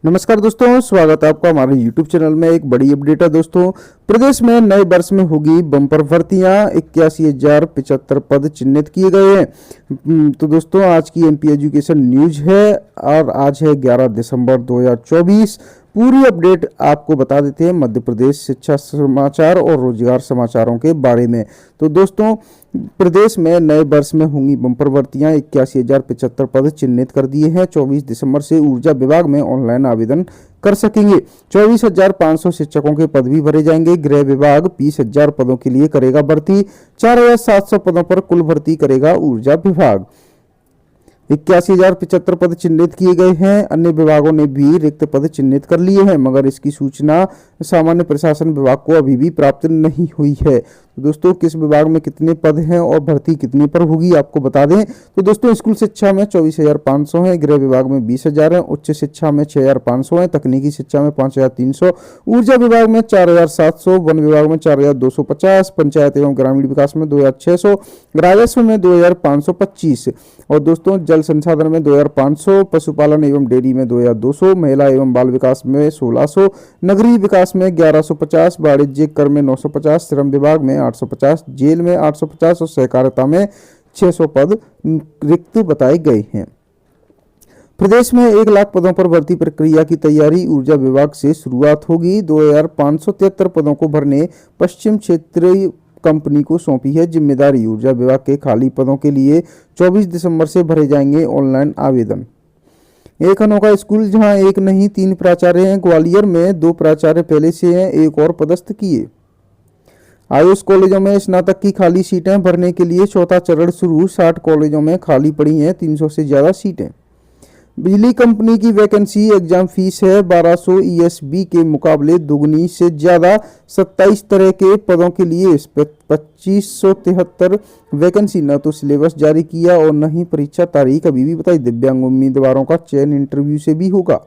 नमस्कार दोस्तों, स्वागत है आपका हमारे YouTube चैनल में। एक बड़ी अपडेट है दोस्तों। प्रदेश में नए वर्ष में होगी बम्पर भर्तियां। 81,075 पद चिन्हित किए गए हैं। तो दोस्तों आज की एमपी एजुकेशन न्यूज है और आज है 11 दिसंबर 2024। पूरी अपडेट आपको बता देते हैं मध्य प्रदेश शिक्षा समाचार और रोजगार समाचारों के बारे में। तो दोस्तों प्रदेश में नए वर्ष में होंगी बम्पर भर्तियां। 81,075 पद चिन्हित कर दिए हैं। 24 दिसंबर से ऊर्जा विभाग में ऑनलाइन आवेदन कर सकेंगे। 24,500 शिक्षकों के पद भी भरे जाएंगे। गृह विभाग 20,000 पदों के लिए करेगा भर्ती। 4,700 पदों पर कुल भर्ती करेगा ऊर्जा विभाग। 81,075 पद चिन्हित किए गए हैं। अन्य विभागों ने भी रिक्त पद चिन्हित कर लिए हैं, मगर इसकी सूचना सामान्य प्रशासन विभाग को अभी भी प्राप्त नहीं हुई है। तो दोस्तों किस विभाग में कितने पद हैं और भर्ती कितने पर होगी आपको बता दें। तो दोस्तों स्कूल शिक्षा में 24,500 है, गृह विभाग में 20,000 है, उच्च शिक्षा में 6,500 है, तकनीकी शिक्षा में 5,300, ऊर्जा विभाग में 4,700, वन विभाग में 4,250, पंचायत एवं ग्रामीण विकास में 2,600, राजस्व में 2,525 और दोस्तों जल संसाधन में 2,500, पशुपालन एवं डेयरी में 2,200, महिला एवं बाल विकास में 1,600, नगरीय विकास में 1,150, वाणिज्य कर में 950, श्रम विभाग में 850, जेल में 850 और सहकारिता में 600 पद रिक्त बताए गए हैं। प्रदेश में 1 लाख पदों पर भर्ती प्रक्रिया की तैयारी ऊर्जा विभाग से शुरुआत होगी। 2,573 पदों को भरने पश्चिम क्षेत्रीय कंपनी को सौंपी है जिम्मेदारी। ऊर्जा विभाग के खाली पदों के लिए 24 दिसंबर से भरे जाएंगे ऑनलाइन आवेदन। एक अनोखा स्कूल जहां एक नहीं 3 प्राचार्य हैं। ग्वालियर में 2 प्राचार्य पहले से हैं, एक और पदस्थ किए। आयुष कॉलेजों में स्नातक की खाली सीटें भरने के लिए चौथा चरण शुरू। 60 कॉलेजों में खाली पड़ी हैं 300 से ज्यादा सीटें। बिजली कंपनी की वैकेंसी एग्जाम फीस है 1200 ईएसबी के मुकाबले दुगनी से ज्यादा। 27 तरह के पदों के लिए 2573 वैकेंसी। न तो सिलेबस जारी किया और न ही परीक्षा तारीख अभी भी बताई। दिव्यांग उम्मीदवारों का चयन इंटरव्यू से भी होगा।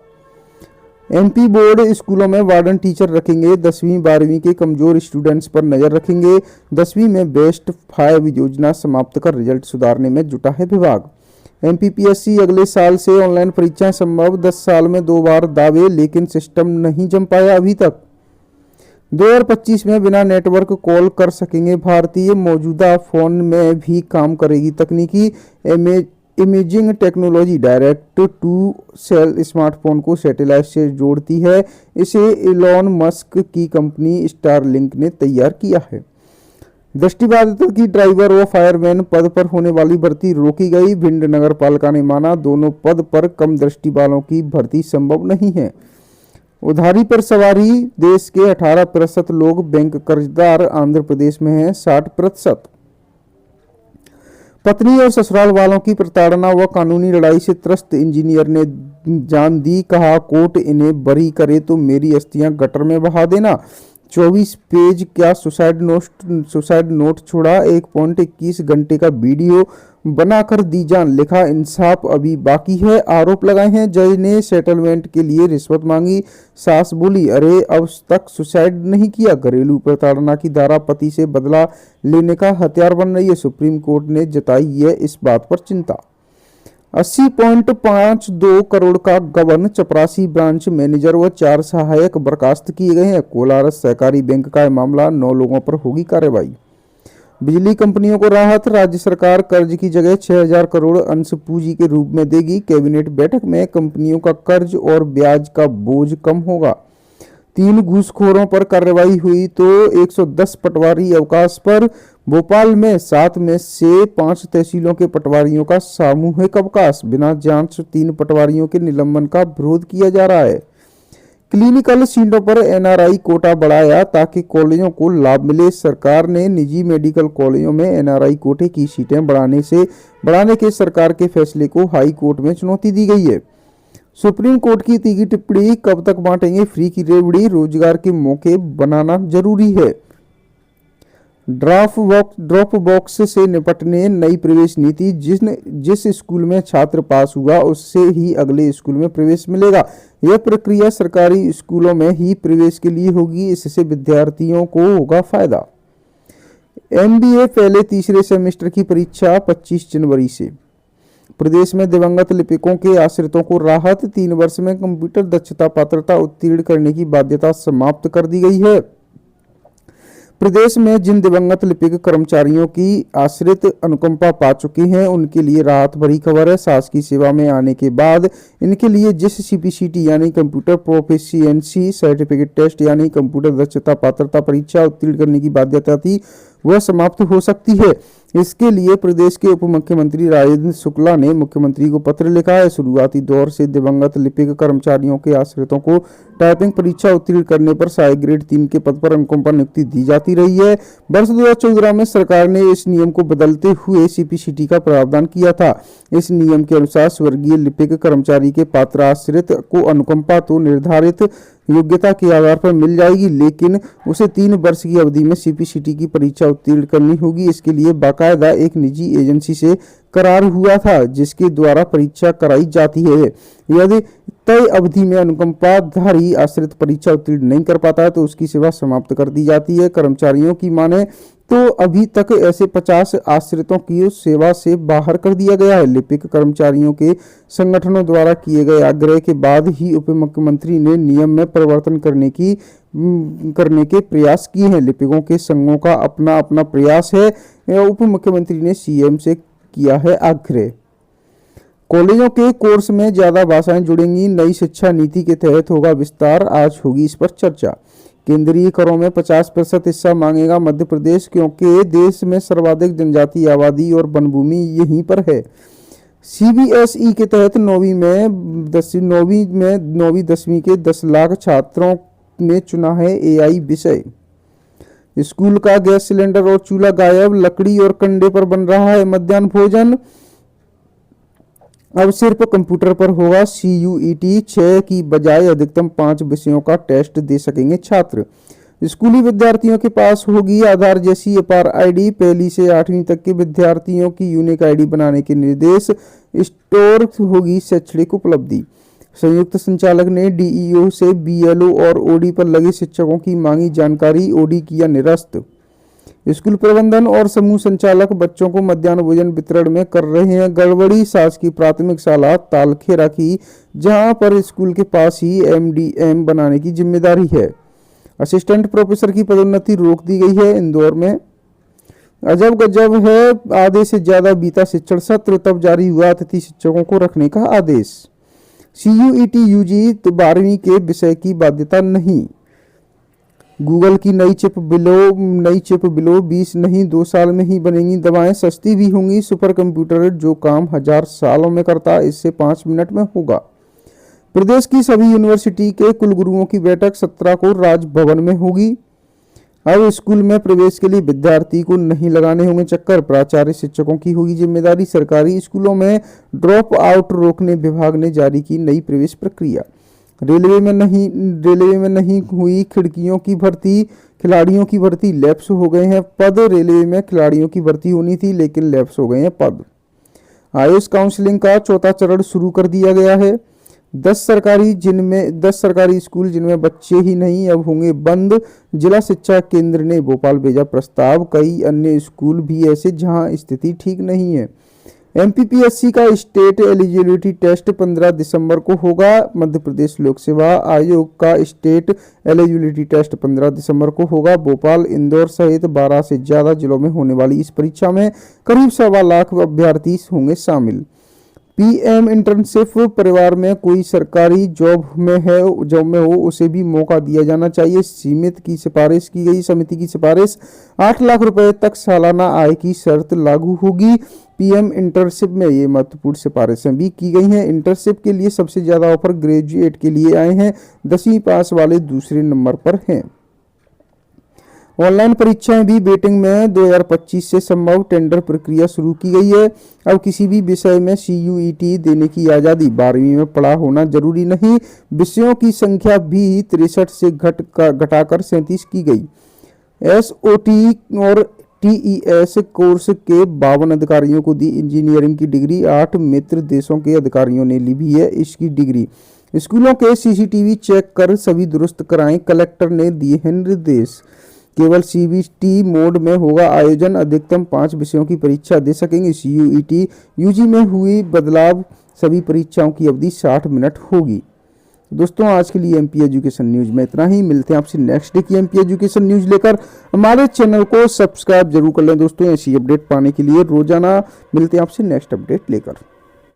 एमपी बोर्ड स्कूलों में वार्डन टीचर रखेंगे। 10वीं 12वीं के कमजोर स्टूडेंट्स पर नजर रखेंगे। 10वीं में बेस्ट 5 योजना समाप्त कर रिजल्ट सुधारने में जुटा है विभाग। एमपीपीएससी अगले साल से ऑनलाइन परीक्षाएं संभव। 10 साल में 2 बार दावे, लेकिन सिस्टम नहीं जम पाया अभी तक। 2025 में बिना नेटवर्क कॉल कर सकेंगे भारतीय। मौजूदा फोन में भी काम करेगी तकनीकी imaging technology. Direct to cell smartphone को सैटेलाइट से जोड़ती है। इसे इलॉन मस्क की कंपनी स्टारलिंक ने तैयार किया है। दृष्टिबाधित की ड्राइवर व फायरमैन पद पर होने वाली भर्ती रोकी गई। भिंड नगर पालिका ने माना दोनों पद पर कम दृष्टि वालों की भर्ती संभव नहीं है। उधारी पर सवारी। देश के 18% लोग बैंक कर्जदार। आंध्र प्रदेश में है 60%। पत्नी और ससुराल वालों की प्रताड़ना व कानूनी लड़ाई से त्रस्त इंजीनियर ने जान दी। कहा कोर्ट इन्हें बरी करे तो मेरी अस्थियां गटर में बहा देना। 24 पेज क्या सुसाइड नोट छोड़ा। 1.21 घंटे का वीडियो बनाकर दी जान। लिखा इंसाफ अभी बाकी है। आरोप लगाए हैं जज ने सेटलमेंट के लिए रिश्वत मांगी। सास बोली अरे अब तक सुसाइड नहीं किया। घरेलू प्रताड़ना की धारा पति से बदला लेने का हथियार बन रही है। सुप्रीम कोर्ट ने जताई है इस बात पर चिंता। 80.52 करोड़ का गबन। चपरासी ब्रांच मैनेजर व 4 सहायक बर्खास्त किए गए हैं। कोलारस सहकारी बैंक का मामला। 9 लोगों पर होगी कार्रवाई। बिजली कंपनियों को राहत। राज्य सरकार कर्ज की जगह 6,000 करोड़ अंश पूंजी के रूप में देगी। कैबिनेट बैठक में कंपनियों का कर्ज और ब्याज का बोझ कम होगा। 3 घूसखोरों पर कार्रवाई हुई तो 110 पटवारी अवकाश पर। भोपाल में 7 में से 5 तहसीलों के पटवारियों का सामूहिक अवकाश। बिना जांच 3 पटवारियों के निलंबन का विरोध किया जा रहा है। क्लिनिकल सीटों पर एनआरआई कोटा बढ़ाया ताकि कॉलेजों को लाभ मिले। सरकार ने निजी मेडिकल कॉलेजों में एनआरआई कोटे की सीटें बढ़ाने के सरकार के फैसले को हाई कोर्ट में चुनौती दी गई है। सुप्रीम कोर्ट की तीखी टिप्पणी। कब तक बांटेंगे फ्री की रेवड़ी। रोजगार के मौके बनाना जरूरी है। ड्रॉप बॉक्स से निपटने नई प्रवेश नीति। जिस स्कूल में छात्र पास हुआ उससे ही अगले स्कूल में प्रवेश मिलेगा। यह प्रक्रिया सरकारी स्कूलों में ही प्रवेश के लिए होगी। इससे विद्यार्थियों को होगा फायदा। एमबीए पहले तीसरे सेमेस्टर की परीक्षा 25 जनवरी से। प्रदेश में दिवंगत लिपिकों के आश्रितों को राहत, 3 वर्ष में कंप्यूटर दक्षता पात्रता उत्तीर्ण करने की बाध्यता समाप्त कर दी गई है। प्रदेश में जिन दिवंगत लिपिक कर्मचारियों की आश्रित अनुकंपा पा चुके हैं उनके लिए राहत भरी खबर है। शासकीय सेवा में आने के बाद इनके लिए जिस सीपीसीटी यानी कंप्यूटर प्रोफिशिएंसी सर्टिफिकेट टेस्ट यानी कंप्यूटर दक्षता पात्रता परीक्षा उत्तीर्ण करने की बाध्यता थी वह समाप्त हो सकती है। इसके लिए प्रदेश के उप मुख्यमंत्री राजेंद्र शुक्ला ने मुख्यमंत्री को पत्र लिखा है। शुरुआती दौर से दिवंगत लिपिक कर्मचारियों के आश्रितों को टाइपिंग परीक्षा उत्तीर्ण करने पर सहायक ग्रेड 3 के पद पर अनुकंपा नियुक्ति दी जाती रही है। वर्ष 2014 में सरकार ने इस नियम को बदलते हुए सीपीसीटी का प्रावधान किया था। इस नियम के अनुसार स्वर्गीय लिपिक कर्मचारी के पात्र आश्रित को अनुकंपा तो निर्धारित योग्यता के आधार पर मिल जाएगी, लेकिन उसे 3 वर्ष की अवधि में सीपीसीटी की परीक्षा उत्तीर्ण करनी होगी। इसके लिए बाकायदा एक निजी एजेंसी से करार हुआ था जिसके द्वारा परीक्षा कराई जाती है। यदि तय अवधि में अनुकंपाधारी आश्रित परीक्षा उत्तीर्ण नहीं कर पाता है तो उसकी सेवा समाप्त कर दी जाती है। कर्मचारियों की माने तो अभी तक ऐसे 50 आश्रितों की सेवा से बाहर कर दिया गया है। लिपिक कर्मचारियों के संगठनों द्वारा किए गए आग्रह के बाद ही उप मुख्यमंत्री ने नियम में परिवर्तन करने के प्रयास किए हैं। लिपिकों के संघों का अपना अपना प्रयास है। उप मुख्यमंत्री ने सीएम से किया है आग्रह। कॉलेजों के कोर्स में ज्यादा भाषाएं जुड़ेंगी, नई शिक्षा नीति के तहत होगा विस्तार, आज होगी इस पर चर्चा। केंद्रीय करों में 50% हिस्सा मांगेगा मध्य प्रदेश क्योंकि देश में सर्वाधिक जनजातीय आबादी और वनभूमि यहीं पर है। सीबीएसई के तहत 9वीं 10वीं के 10 लाख छात्रों ने चुना है एआई विषय। स्कूल का गैस सिलेंडर और चूल्हा गायब, लकड़ी और कंडे पर बन रहा है मध्याह्न भोजन। अब सिर्फ कंप्यूटर पर होगा सीयूईटी, 6 की बजाय अधिकतम 5 विषयों का टेस्ट दे सकेंगे छात्र। स्कूली विद्यार्थियों के पास होगी आधार जैसी अपार आईडी, 1ली से 8वीं तक के विद्यार्थियों की यूनिक आईडी बनाने के निर्देश। स्टोर होगी शैक्षणिक उपलब्धि। संयुक्त संचालक ने डीईओ से बीएलओ और ओडी पर लगे शिक्षकों की मांगी जानकारी, ओडी किया निरस्त। स्कूल प्रबंधन और समूह संचालक बच्चों को मध्याह्न भोजन वितरण में कर रहे हैं गड़बड़ी। शासकीय प्राथमिक शाला तालखेरा की जहां पर स्कूल के पास ही एमडीएम बनाने की जिम्मेदारी है। असिस्टेंट प्रोफेसर की पदोन्नति रोक दी गई है। इंदौर में अजब गजब है, आधे से ज्यादा बीता शिक्षण सत्र तब जारी हुआ अतिथि शिक्षकों को रखने का आदेश। सीयूईटी यूजी 12वीं के विषय की बाध्यता नहीं। गूगल की नई चिप बिलो 20 नहीं 2 साल में ही बनेंगी दवाएं, सस्ती भी होंगी। सुपर कंप्यूटर जो काम 1000 सालों में करता है इससे 5 मिनट में होगा। प्रदेश की सभी यूनिवर्सिटी के कुलगुरुओं की बैठक 17 को राजभवन में होगी। अब स्कूल में प्रवेश के लिए विद्यार्थी को नहीं लगाने होंगे चक्कर, प्राचार्य शिक्षकों की होगी जिम्मेदारी। सरकारी स्कूलों में ड्रॉप आउट रोकने विभाग ने जारी की नई प्रवेश प्रक्रिया। रेलवे में नहीं हुई खिड़कियों की भर्ती, खिलाड़ियों की भर्ती लैप्स हो गए हैं पद। रेलवे में खिलाड़ियों की भर्ती होनी थी लेकिन लैप्स हो गए हैं पद। आयुष काउंसलिंग का 4था चरण शुरू कर दिया गया है। 10 सरकारी स्कूल जिनमें बच्चे ही नहीं अब होंगे बंद। जिला शिक्षा केंद्र ने भोपाल भेजा प्रस्ताव। कई अन्य स्कूल भी ऐसे जहां स्थिति ठीक नहीं है। एमपीपीएससी का स्टेट एलिजिबिलिटी टेस्ट 15 दिसंबर को होगा। मध्य प्रदेश लोक सेवा आयोग का स्टेट एलिजिबिलिटी टेस्ट 15 दिसंबर को होगा। भोपाल, इंदौर सहित 12 से ज्यादा जिलों में होने वाली इस परीक्षा में करीब 1.25 लाख अभ्यर्थी होंगे शामिल। पीएम इंटर्नशिप, परिवार में कोई सरकारी जॉब में हो उसे भी मौका दिया जाना चाहिए। समिति की सिफारिश 8 लाख रुपए तक सालाना आय की शर्त लागू होगी। पीएम इंटर्नशिप में ये महत्वपूर्ण सिफारिशें भी की गई हैं। इंटर्नशिप के लिए सबसे ज्यादा ऑफर ग्रेजुएट के लिए आए हैं। 10वीं पास वाले दूसरे नंबर पर हैं। ऑनलाइन परीक्षाएं भी वेटिंग में 2025 से संभव, टेंडर प्रक्रिया शुरू की गई है। अब किसी भी विषय में सीयूईटी देने की आजादी, 12वीं में पढ़ा होना जरूरी नहीं। विषयों की संख्या भी 63 से घटाकर 37 की गई। एसओटी और टीईएस कोर्स के 52 अधिकारियों को दी इंजीनियरिंग की डिग्री। 8 मित्र देशों के अधिकारियों ने ली भी है इसकी डिग्री। स्कूलों के सीसीटीवी चेक कर सभी दुरुस्त कराएं, कलेक्टर ने दिए हैं निर्देश। केवल सीबीटी मोड में होगा आयोजन। अधिकतम 5 विषयों की परीक्षा दे सकेंगे सीयूईटी। यूजी में हुई बदलाव, सभी परीक्षाओं की अवधि 60 मिनट होगी। दोस्तों आज के लिए एमपी एजुकेशन न्यूज में इतना ही। मिलते हैं आपसे नेक्स्ट डे की एमपी एजुकेशन न्यूज लेकर। हमारे चैनल को सब्सक्राइब जरूर कर लें दोस्तों, ऐसी अपडेट पाने के लिए। रोजाना मिलते हैं आपसे नेक्स्ट अपडेट लेकर।